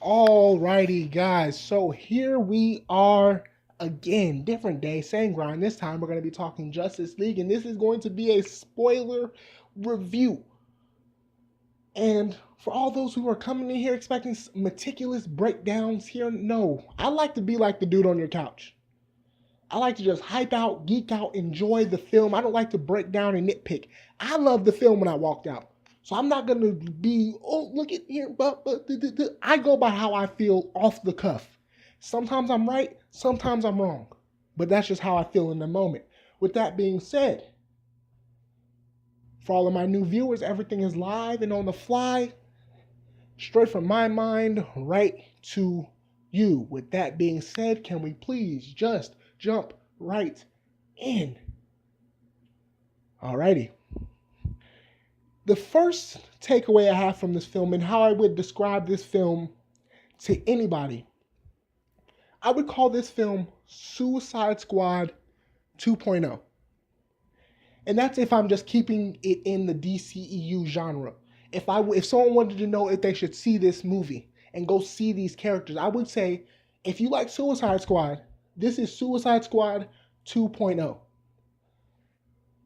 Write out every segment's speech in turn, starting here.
Alrighty, guys. So here we are again, different day, same grind. This time we're going to be talking Justice League, and this is going to be a spoiler review. And for all those who are coming in here expecting meticulous breakdowns here, no. I like to be like the dude on your couch. I like to just hype out, geek out, enjoy the film. I don't like to break down and nitpick. I love the film when I walked out. So I'm not going to be, oh, look at here, but I go by how I feel off the cuff. Sometimes I'm right, sometimes I'm wrong. But that's just how I feel in the moment. With that being said, for all of my new viewers, everything is live and on the fly. Straight from my mind, right to you. With that being said, can we please just jump right in? Alrighty. The first takeaway I have from this film and how I would describe this film to anybody, I would call this film Suicide Squad 2.0. And that's if I'm just keeping it in the DCEU genre. If someone wanted to know if they should see this movie and go see these characters, I would say, if you like Suicide Squad, this is Suicide Squad 2.0.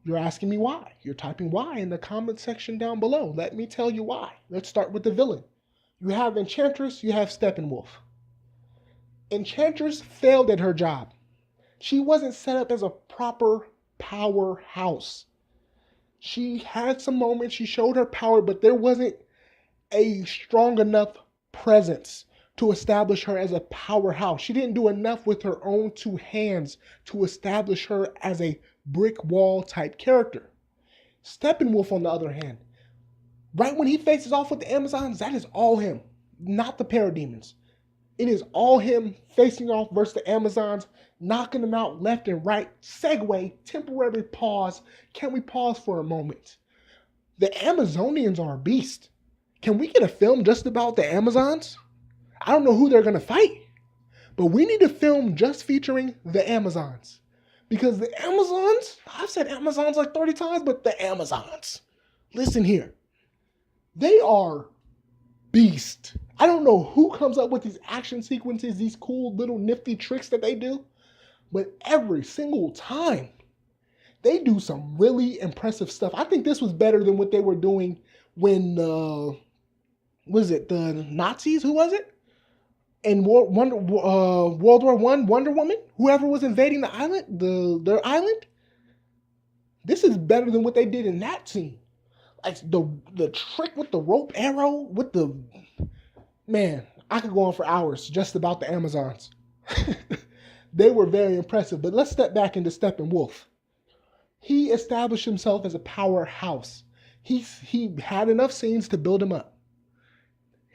You're asking me why. You're typing why in the comment section down below. Let me tell you why. Let's start with the villain. You have Enchantress, you have Steppenwolf. Enchantress failed at her job. She wasn't set up as a proper powerhouse. She had some moments, she showed her power, but there wasn't a strong enough presence to establish her as a powerhouse. She didn't do enough with her own two hands to establish her as a brick wall type character. Steppenwolf, on the other hand, right when he faces off with the Amazons, that is all him, not the parademons. It is all him facing off versus the Amazons, knocking them out left and right. Segue, temporary pause. Can we pause for a moment? The Amazonians are a beast. Can we get a film just about the Amazons? I don't know who they're going to fight, but we need a film just featuring the Amazons. Because the Amazons, I've said Amazons like 30 times, but the Amazons, listen here, they are beast. I don't know who comes up with these action sequences, these cool little nifty tricks that they do, but every single time they do some really impressive stuff. I think this was better than what they were doing when, was it the Nazis? Who was it? In World War I, Wonder Woman, whoever was invading the island, their island. This is better than what they did in that scene. Like the trick with the rope arrow, with the, man, I could go on for hours just about the Amazons. They were very impressive. But let's step back into Steppenwolf. He established himself as a powerhouse. He had enough scenes to build him up.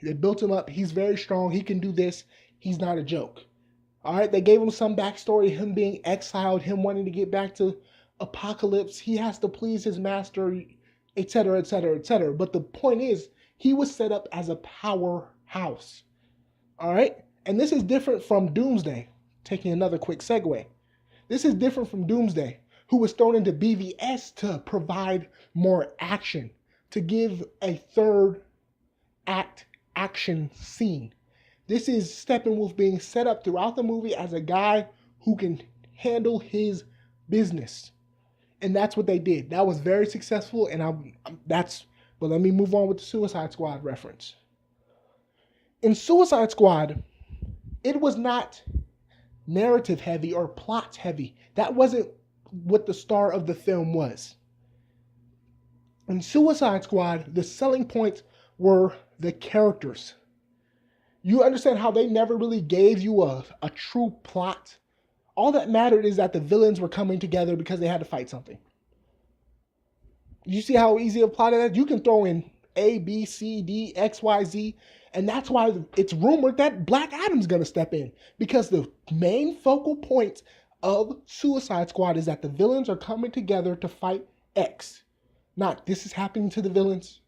They built him up. He's very strong. He can do this. He's not a joke. All right. They gave him some backstory, him being exiled, him wanting to get back to Apocalypse. He has to please his master, etc., etc., etc. But the point is, he was set up as a powerhouse. All right. And this is different from Doomsday. Taking another quick segue. This is different from Doomsday, who was thrown into BVS to provide more action, to give a third act action scene. This is Steppenwolf being set up throughout the movie as a guy who can handle his business. And that's what they did. That was very successful, and but let me move on with the Suicide Squad reference. In Suicide Squad, it was not narrative heavy or plot heavy. That wasn't what the star of the film was. In Suicide Squad, the selling points were the characters. You understand how they never really gave you a true plot? All that mattered is that the villains were coming together because they had to fight something. You see how easy a plot it is? You can throw in A, B, C, D, X, Y, Z, and that's why it's rumored that Black Adam's going to step in, because the main focal point of Suicide Squad is that the villains are coming together to fight X. Not this is happening to the villains.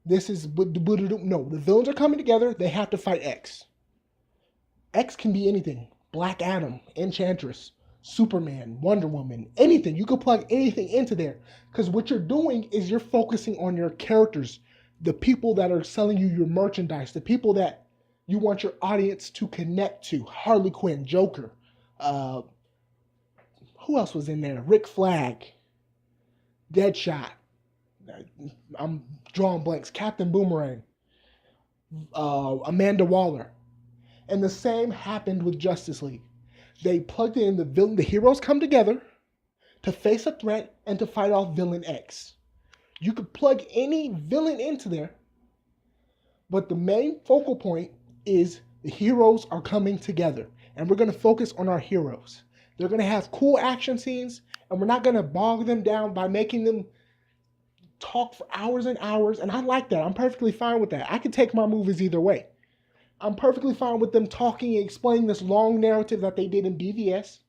This is, no, the villains are coming together. They have to fight X. X can be anything. Black Adam, Enchantress, Superman, Wonder Woman, anything. You can plug anything into there. Because what you're doing is you're focusing on your characters, the people that are selling you your merchandise, the people that you want your audience to connect to. Harley Quinn, Joker. Who else was in there? Rick Flag, Deadshot. I'm drawing blanks. Captain Boomerang, Amanda Waller. And the same happened with Justice League. They plugged in the villain. The heroes come together to face a threat and to fight off villain X. You could plug any villain into there, but the main focal point is the heroes are coming together, and we're going to focus on our heroes. They're going to have cool action scenes, and we're not going to bog them down by making them talk for hours and hours, and I like that. I'm perfectly fine with that. I can take my movies either way. I'm perfectly fine with them talking and explaining this long narrative that they did in BVS,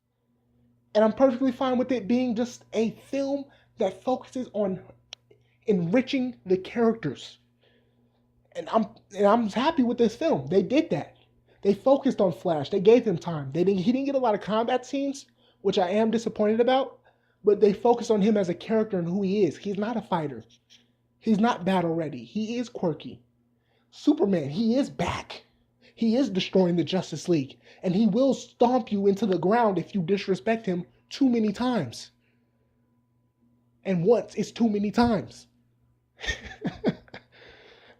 and I'm perfectly fine with it being just a film that focuses on enriching the characters. And I'm happy with this film. They did that. They focused on Flash. They gave him time. He didn't get a lot of combat scenes, which I am disappointed about, but they focused on him as a character and who he is. He's not a fighter. He's not battle ready. He is quirky. Superman, he is back. He is destroying the Justice League, and he will stomp you into the ground if you disrespect him too many times. And once is too many times.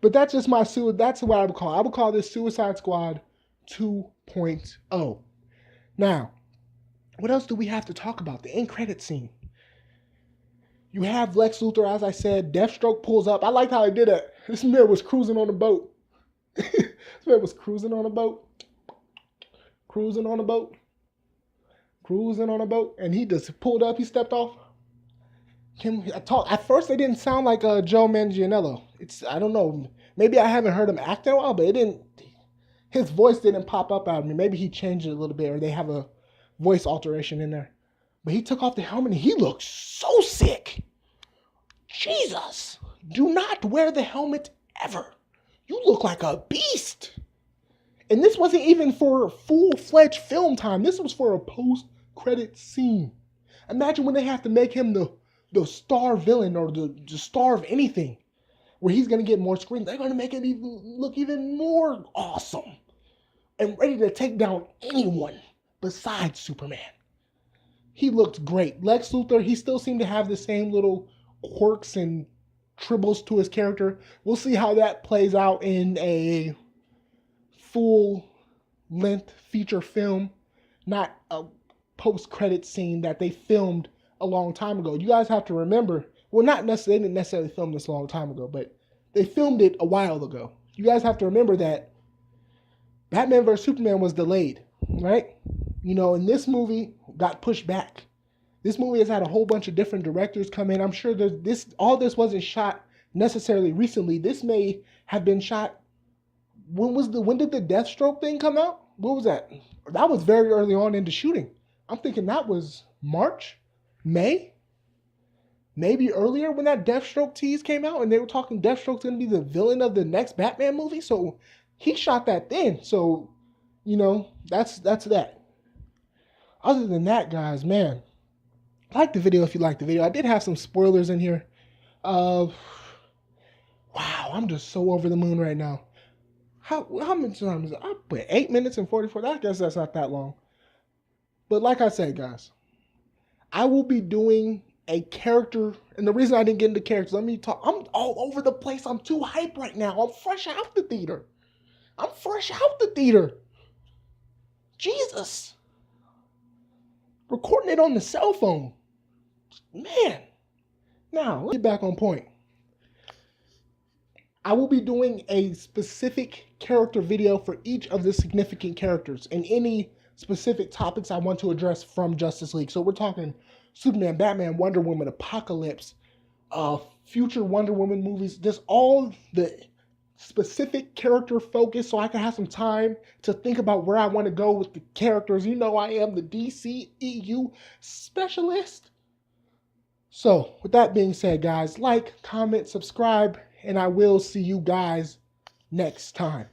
But that's just that's what I would call it. I would call this Suicide Squad 2.0. Now, what else do we have to talk about? The end credit scene. You have Lex Luthor, as I said. Deathstroke pulls up. I liked how he did it. This man was cruising on a boat. This man was cruising on a boat. Cruising on a boat. Cruising on a boat. And he just pulled up. He stepped off. At first, it didn't sound like Joe Manganiello. I don't know. Maybe I haven't heard him act in a while, but his voice didn't pop up out of me. Maybe he changed it a little bit, or they have a voice alteration in there. But he took off the helmet and he looked so sick. Jesus. Do not wear the helmet ever. You look like a beast. And this wasn't even for full-fledged film time. This was for a post-credit scene. Imagine when they have to make him the star villain or the star of anything, where he's going to get more screen. They're going to make it look even more awesome and ready to take down anyone besides Superman. He looked great. Lex Luthor, he still seemed to have the same little quirks and tribbles to his character. We'll see how that plays out in a full-length feature film, not a post-credit scene that they filmed a long time ago. You guys have to remember, well, they didn't necessarily film this a long time ago, but they filmed it a while ago. You guys have to remember that Batman vs. Superman was delayed, right? And this movie got pushed back. This movie has had a whole bunch of different directors come in. I'm sure all this wasn't shot necessarily recently. This may have been shot. When did the Deathstroke thing come out? What was that? That was very early on in the shooting. I'm thinking that was March, May, maybe earlier when that Deathstroke tease came out and they were talking Deathstroke's going to be the villain of the next Batman movie. So he shot that then. So, that's that. Other than that, guys, man, like the video if you like the video. I did have some spoilers in here. Wow, I'm just so over the moon right now. How many times? I put 8 minutes and 44. I guess that's not that long. But like I said, guys, I will be doing a character, and the reason I didn't get into characters, I'm all over the place. I'm too hyped right now. I'm fresh out the theater. Jesus. Recording it on the cell phone. Man. Now, let's get back on point. I will be doing a specific character video for each of the significant characters and any specific topics I want to address from Justice League. So we're talking Superman, Batman, Wonder Woman, Apocalypse, future Wonder Woman movies, just all the specific character focus so I can have some time to think about where I want to go with the characters. I am the DCEU specialist. So with that being said, guys, like, comment, subscribe, and I will see you guys next time.